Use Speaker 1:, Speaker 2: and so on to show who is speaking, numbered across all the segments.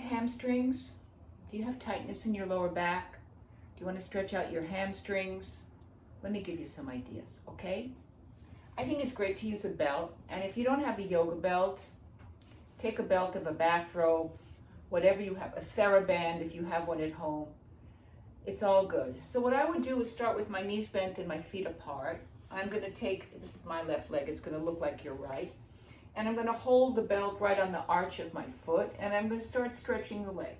Speaker 1: hamstrings? Do you have tightness in your lower back? Do you want to stretch out your hamstrings? Let me give you some ideas, okay? I think it's great to use a belt, and if you don't have the yoga belt, take a belt of a bathrobe, whatever you have, a TheraBand if you have one at home. It's all good. So what I would do is start with my knees bent and my feet apart. I'm going to take, this is my left leg, it's going to look like your right, and I'm going to hold the belt right on the arch of my foot, and I'm going to start stretching the leg.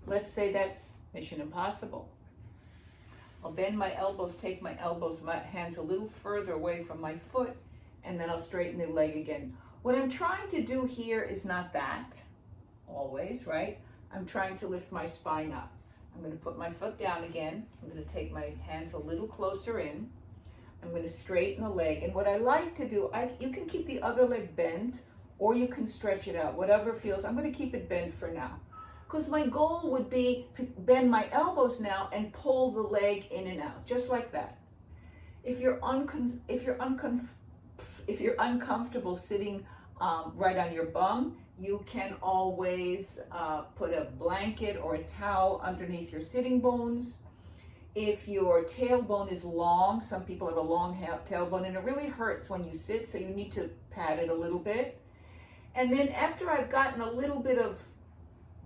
Speaker 1: Let's say that's Mission Impossible. I'll bend my elbows, take my elbows, my hands a little further away from my foot, and then I'll straighten the leg again. What I'm trying to do here is not that, always, right? I'm trying to lift my spine up. I'm going to put my foot down again. I'm going to take my hands a little closer in. I'm going to straighten the leg. And what I like to do, you can keep the other leg bent, or you can stretch it out, whatever feels. I'm going to keep it bent for now, because my goal would be to bend my elbows now and pull the leg in and out, just like that. If you're uncomfortable sitting right on your bum, you can always put a blanket or a towel underneath your sitting bones. If your tailbone is long, some people have a long tailbone, and it really hurts when you sit, so you need to pat it a little bit. And then after I've gotten a little bit of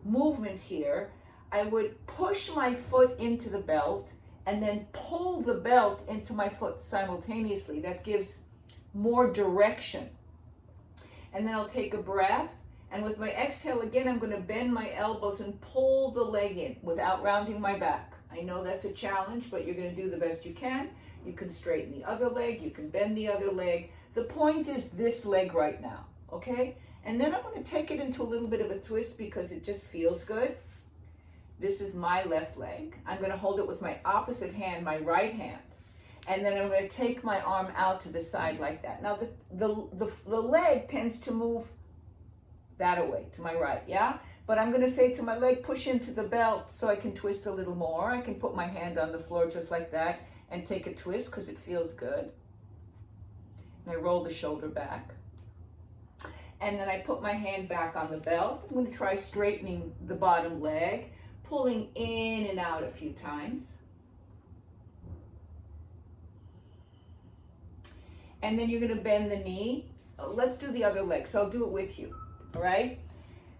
Speaker 1: movement here, I would push my foot into the belt and then pull the belt into my foot simultaneously. That gives more direction. And then I'll take a breath, and with my exhale again, I'm going to bend my elbows and pull the leg in without rounding my back. I know that's a challenge, but you're going to do the best you can. You can straighten the other leg, you can bend the other leg. The point is this leg right now, okay? And then I'm going to take it into a little bit of a twist because it just feels good. This is my left leg. I'm going to hold it with my opposite hand, my right hand. And then I'm going to take my arm out to the side like that. Now the leg tends to move that away to my right, yeah? But I'm going to say to my leg, push into the belt so I can twist a little more. I can put my hand on the floor just like that and take a twist because it feels good. And I roll the shoulder back. And then I put my hand back on the belt. I'm going to try straightening the bottom leg, pulling in and out a few times. And then you're going to bend the knee. Let's do the other leg. So I'll do it with you, all right?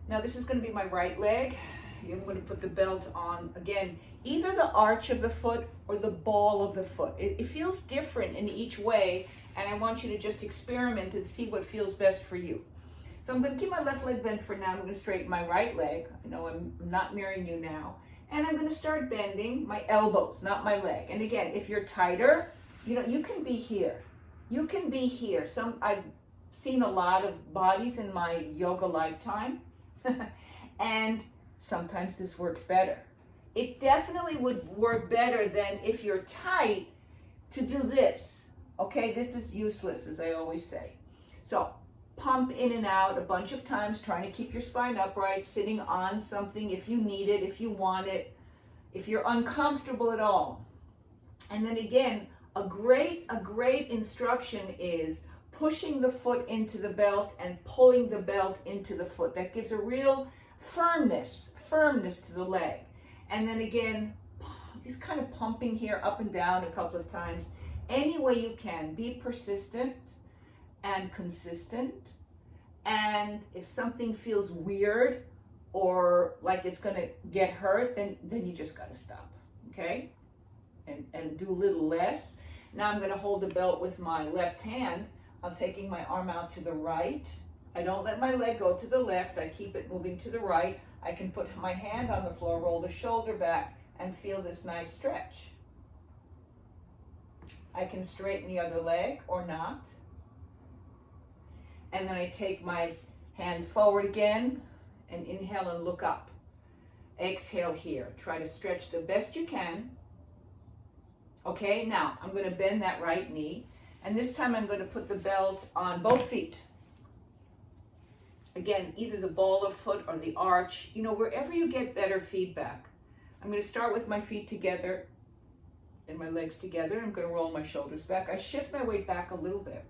Speaker 1: Now this is going to be my right leg. You're going to put the belt on, again, either the arch of the foot or the ball of the foot. It feels different in each way, and I want you to just experiment and see what feels best for you. So I'm going to keep my left leg bent for now. I'm going to straighten my right leg. I know I'm not mirroring you now. And I'm going to start bending my elbows, not my leg. And again, if you're tighter, you can be here. You can be here. I've seen a lot of bodies in my yoga lifetime. And sometimes this works better. It definitely would work better than if you're tight to do this. Okay, this is useless, as I always say. So pump in and out a bunch of times, trying to keep your spine upright, sitting on something if you need it, if you want it, if you're uncomfortable at all. And then again, a great instruction is pushing the foot into the belt and pulling the belt into the foot. That gives a real firmness to the leg. And then again, just kind of pumping here up and down a couple of times. Any way you can, be persistent and consistent. And if something feels weird or like it's going to get hurt, then you just got to stop, okay? And do a little less. Now I'm going to hold the belt with my left hand. I'm taking my arm out to the right. I don't let my leg go to the left. I keep it moving to the right. I can put my hand on the floor, roll the shoulder back, and feel this nice stretch. I can straighten the other leg or not. And then I take my hand forward again and inhale and look up. Exhale here. Try to stretch the best you can. Okay, now I'm going to bend that right knee. And this time I'm going to put the belt on both feet. Again, either the ball of foot or the arch, wherever you get better feedback. I'm going to start with my feet together and my legs together. I'm going to roll my shoulders back. I shift my weight back a little bit.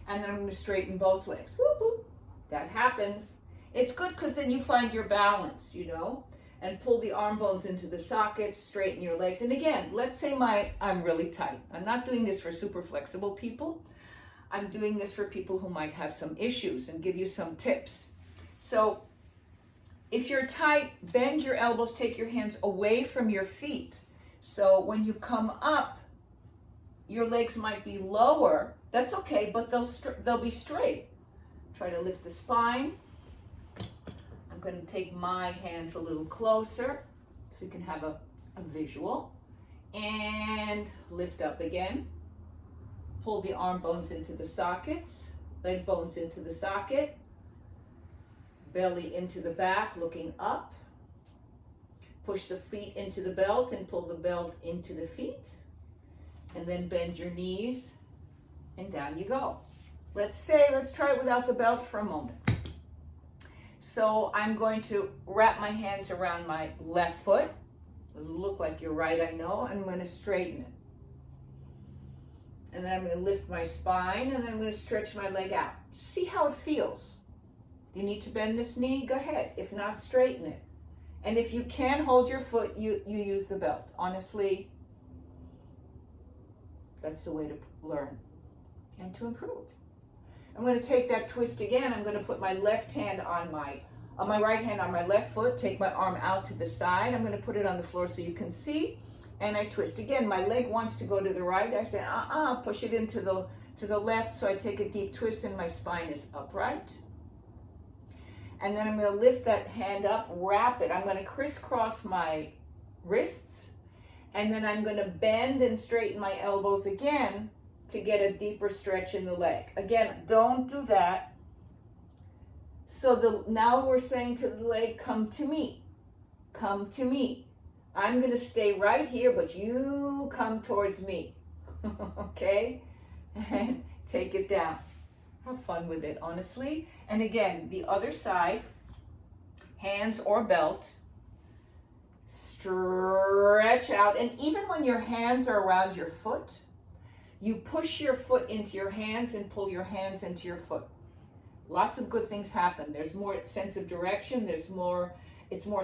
Speaker 1: And then I'm going to straighten both legs. Whoop, whoop. That happens. It's good because then you find your balance, you know, and pull the arm bones into the sockets, straighten your legs. And again, let's say I'm really tight. I'm not doing this for super flexible people. I'm doing this for people who might have some issues and give you some tips. So if you're tight, bend your elbows, take your hands away from your feet. So when you come up, your legs might be lower. That's okay, but they'll be straight. Try to lift the spine. I'm going to take my hands a little closer so you can have a visual. And lift up again. Pull the arm bones into the sockets, leg bones into the socket, belly into the back, looking up. Push the feet into the belt and pull the belt into the feet. And then bend your knees and down you go. Let's try it without the belt for a moment. So I'm going to wrap my hands around my left foot. It'll look like you're right, I know. I'm going to straighten it. And then I'm going to lift my spine, and then I'm going to stretch my leg out. See how it feels. You need to bend this knee? Go ahead. If not, straighten it. And if you can hold your foot, you use the belt. Honestly, that's the way to learn and to improve. I'm going to take that twist again. I'm going to put my left hand on my right hand on my left foot, take my arm out to the side. I'm going to put it on the floor so you can see. And I twist again. My leg wants to go to the right. I say, push it into the left. So I take a deep twist and my spine is upright. And then I'm going to lift that hand up, wrap it. I'm going to crisscross my wrists. And then I'm going to bend and straighten my elbows again to get a deeper stretch in the leg. Again, don't do that. So now we're saying to the leg, come to me. Come to me. I'm going to stay right here, but you come towards me. Okay? And take it down. Have fun with it, honestly. And again, the other side, hands or belt, stretch out. And even when your hands are around your foot, you push your foot into your hands and pull your hands into your foot. Lots of good things happen. There's more sense of direction. It's more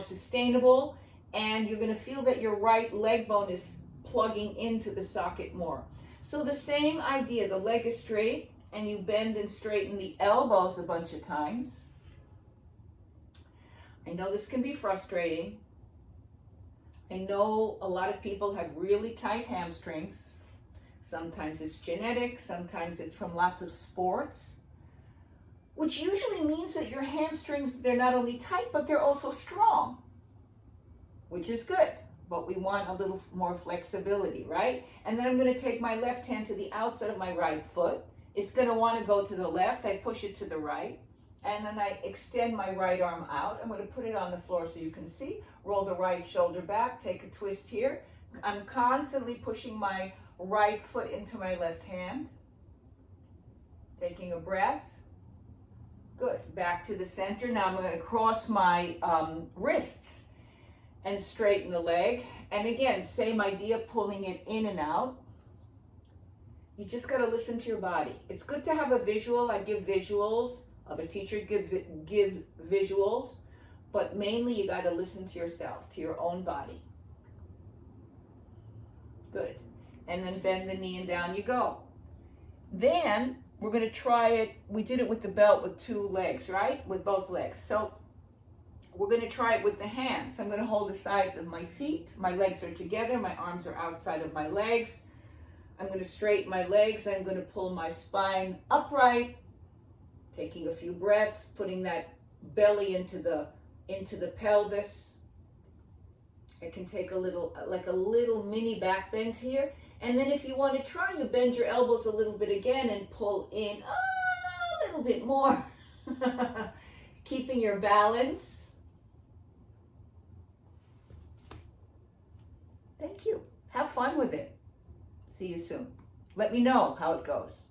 Speaker 1: sustainable. And you're going to feel that your right leg bone is plugging into the socket more. So the same idea, the leg is straight and you bend and straighten the elbows a bunch of times. I know this can be frustrating. I know a lot of people have really tight hamstrings. Sometimes it's genetic, sometimes it's from lots of sports, which usually means that your hamstrings, they're not only tight, but they're also strong, which is good, but we want a little more flexibility, right? And then I'm going to take my left hand to the outside of my right foot. It's going to want to go to the left. I push it to the right, and then I extend my right arm out. I'm going to put it on the floor so you can see. Roll the right shoulder back, take a twist here. I'm constantly pushing my right foot into my left hand. Taking a breath. Good. Back to the center. Now I'm going to cross my wrists and straighten the leg. And again, same idea, pulling it in and out. You just got to listen to your body. It's good to have a visual. I give visuals. Other teachers give visuals. But mainly you got to listen to yourself, to your own body. Good. And then bend the knee and down you go. Then we're going to try it. We did it with the belt with two legs, right? With both legs. So we're going to try it with the hands. So I'm going to hold the sides of my feet. My legs are together. My arms are outside of my legs. I'm going to straighten my legs. I'm going to pull my spine upright. Taking a few breaths, putting that belly into the pelvis. I can take a little mini back bend here. And then if you want to try, you bend your elbows a little bit again and pull in a little bit more. Keeping your balance. Thank you. Have fun with it. See you soon. Let me know how it goes.